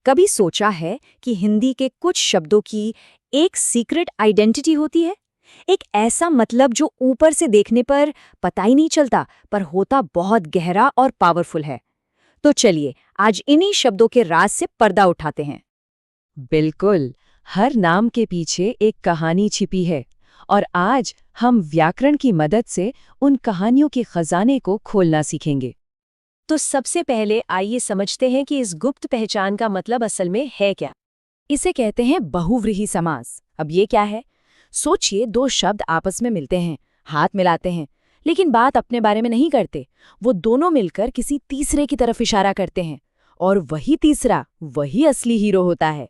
कभी सोचा है कि हिंदी के कुछ शब्दों की एक सीक्रेट आइडेंटिटी होती है? एक ऐसा मतलब जो ऊपर से देखने पर पता ही नहीं चलता, पर होता बहुत गहरा और पावरफुल है। तो चलिए, आज इन्हीं शब्दों के राज से पर्दा उठाते हैं। बिल्कुल। हर नाम के पीछे एक कहानी छिपी है और आज हम व्याकरण की मदद से उन कहानियों के खजाने को खोलना सीखेंगे। तो सबसे पहले आइए समझते हैं कि इस गुप्त पहचान का मतलब असल में है क्या। इसे कहते हैं बहुव्रीहि समास। अब ये क्या है? सोचिए, दो शब्द आपस में मिलते हैं, हाथ मिलाते हैं, लेकिन बात अपने बारे में नहीं करते। वो दोनों मिलकर किसी तीसरे की तरफ इशारा करते हैं, और वही तीसरा वही असली हीरो होता है।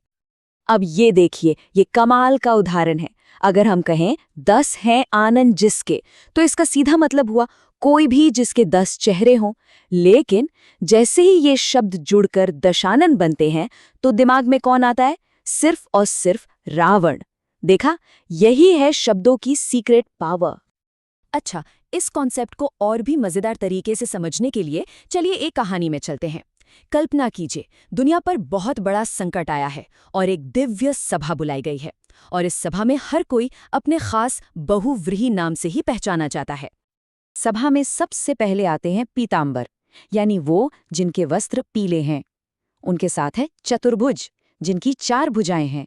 अब ये देखिए, ये कमाल का उदाहरण है। अगर हम कहें 10 हैं आनंद जिसके, तो इसका सीधा मतलब हुआ कोई भी जिसके 10 चेहरे हों। लेकिन जैसे ही ये शब्द जुड़कर दशानन बनते हैं, तो दिमाग में कौन आता है? सिर्फ और सिर्फ रावण। देखा, यही है शब्दों की सीक्रेट पावर। अच्छा, इस कॉन्सेप्ट को और भी मजेदार तरीके से समझने के लिए चलिए एक कहानी में चलते हैं। कल्पना कीजिए, दुनिया पर बहुत बड़ा संकट आया है और एक दिव्य सभा बुलाई गई है, और इस सभा में हर कोई अपने खास बहुव्रीहि नाम से ही पहचाना जाता है। सभा में सबसे पहले आते हैं पीतांबर, यानी वो जिनके वस्त्र पीले हैं। उनके साथ है चतुर्भुज, जिनकी 4 भुजाएं हैं।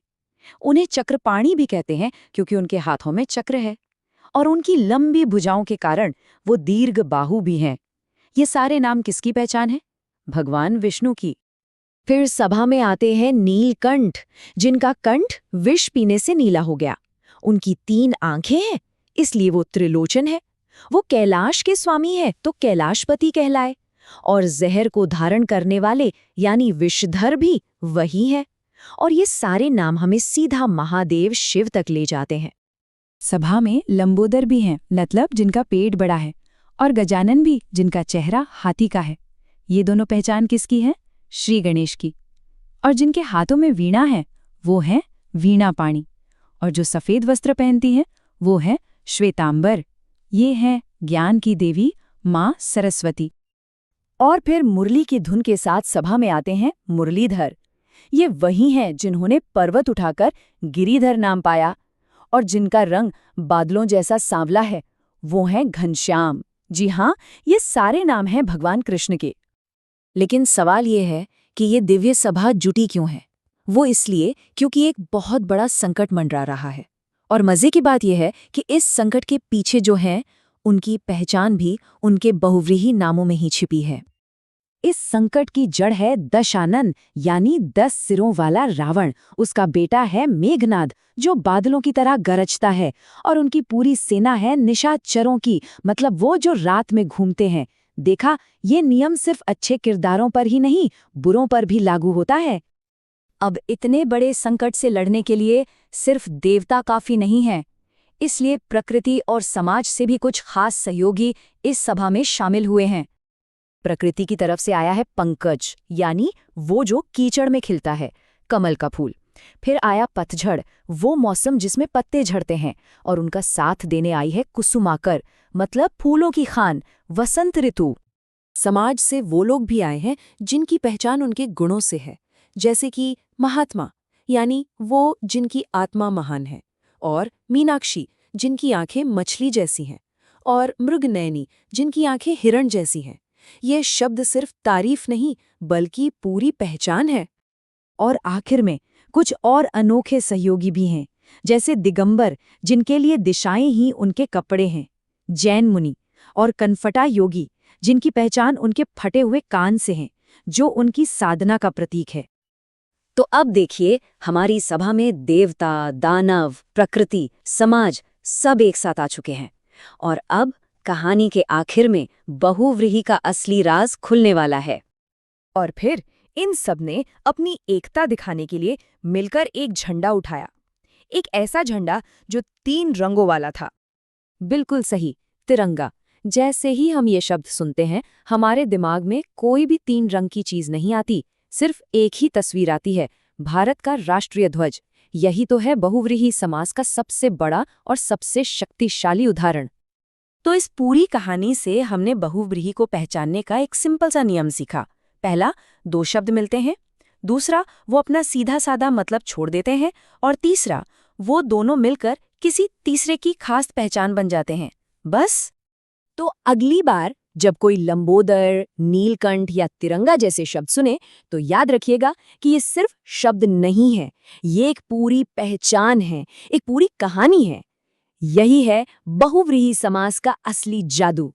उन्हें चक्रपाणी भी कहते हैं क्योंकि उनके हाथों में चक्र है, और उनकी लंबी भुजाओं के कारण वो दीर्घ बाहु भी हैं। ये सारे नाम किसकी पहचान है? भगवान विष्णु की। फिर सभा में आते हैं नीलकंठ, जिनका कंठ विष पीने से नीला हो गया। उनकी 3 आंखें हैं, इसलिए वो त्रिलोचन है। वो कैलाश के स्वामी है तो कैलाशपति कहलाए। और जहर को धारण करने वाले यानी विषधर भी वही है। और ये सारे नाम हमें सीधा महादेव शिव तक ले जाते हैं। सभा में लंबोदर भी हैं, मतलब जिनका पेट बड़ा है, और गजानन भी, जिनका चेहरा हाथी का है। ये दोनों पहचान किसकी है? श्री गणेश की। और जिनके हाथों में वीणा है, वो है वीणा पाणी। और जो सफेद वस्त्र पहनती हैं, वो है श्वेतांबर। ये है ज्ञान की देवी माँ सरस्वती। और फिर मुरली की धुन के साथ सभा में आते हैं मुरलीधर। ये वही हैं जिन्होंने पर्वत उठाकर गिरिधर नाम पाया, और जिनका रंग बादलों जैसा सांवला है, वो हैं घनश्याम। जी हाँ, ये सारे नाम हैं भगवान कृष्ण के। लेकिन सवाल ये है कि ये दिव्य सभा जुटी क्यों है? वो इसलिए क्योंकि एक बहुत बड़ा संकट मंडरा रहा है। और मजे की बात यह है कि इस संकट के पीछे जो हैं, उनकी पहचान भी उनके बहुव्रीहि नामों में ही छिपी है। इस संकट की जड़ है दशानन, यानी 10 सिरों वाला रावण। उसका बेटा है मेघनाद, जो बादलों की तरह गरजता है। और उनकी पूरी सेना है निशाचरों की, मतलब वो जो रात में घूमते हैं। देखा, ये नियम सिर्फ अच्छे किरदारों पर ही नहीं, बुरों पर भी लागू होता है। अब इतने बड़े संकट से लड़ने के लिए सिर्फ देवता काफी नहीं है, इसलिए प्रकृति और समाज से भी कुछ खास सहयोगी इस सभा में शामिल हुए हैं। प्रकृति की तरफ से आया है पंकज, यानी वो जो कीचड़ में खिलता है, कमल का फूल। फिर आया पतझड़, वो मौसम जिसमें पत्ते झड़ते हैं, और उनका साथ देने आई है कुसुमाकर, मतलब फूलों की खान, वसंत ऋतु। समाज से वो लोग भी आए हैं जिनकी पहचान उनके गुणों से है, जैसे कि महात्मा, यानी वो जिनकी आत्मा महान है, और मीनाक्षी, जिनकी आंखें मछली जैसी हैं, और मृगनयनी, जिनकी आंखें हिरण जैसी हैं। ये शब्द सिर्फ तारीफ नहीं, बल्कि पूरी पहचान है। और आखिर में कुछ और अनोखे सहयोगी भी हैं, जैसे दिगंबर, जिनके लिए दिशाएं ही उनके कपड़े हैं, जैन मुनि, और कनफटा योगी, जिनकी पहचान उनके फटे हुए कान से है, जो उनकी साधना का प्रतीक है। तो अब देखिए, हमारी सभा में देवता, दानव, प्रकृति, समाज सब एक साथ आ चुके हैं। और अब कहानी के आखिर में बहुव्रीहि का असली राज खुलने वाला है। और फिर इन सब ने अपनी एकता दिखाने के लिए मिलकर एक झंडा उठाया। एक ऐसा झंडा जो 3 रंगों वाला था। बिल्कुल सही, तिरंगा। जैसे ही हम ये शब्द सुनते हैं, हमारे दिमाग में कोई भी 3 रंग की चीज नहीं आती, सिर्फ एक ही तस्वीर आती है, भारत का राष्ट्रीय ध्वज। यही तो है बहुव्रीहि समास का सबसे बड़ा और सबसे शक्तिशाली उदाहरण। तो इस पूरी कहानी से हमने बहुव्रीहि को पहचानने का एक सिंपल सा नियम सीखा। पहला, 2 शब्द मिलते हैं, दूसरा, वो अपना सीधा साधा मतलब छोड़ देते हैं, और तीसरा, वो दोनों मिलकर किसी तीसरे की खास पहचान बन जाते हैं। बस। तो अगली बार जब कोई लंबोदर, नीलकंठ या तिरंगा जैसे शब्द सुने, तो याद रखिएगा कि ये सिर्फ शब्द नहीं है, ये एक पूरी पहचान है, एक पूरी कहानी है। यही है बहुव्रीहि समास का असली जादू।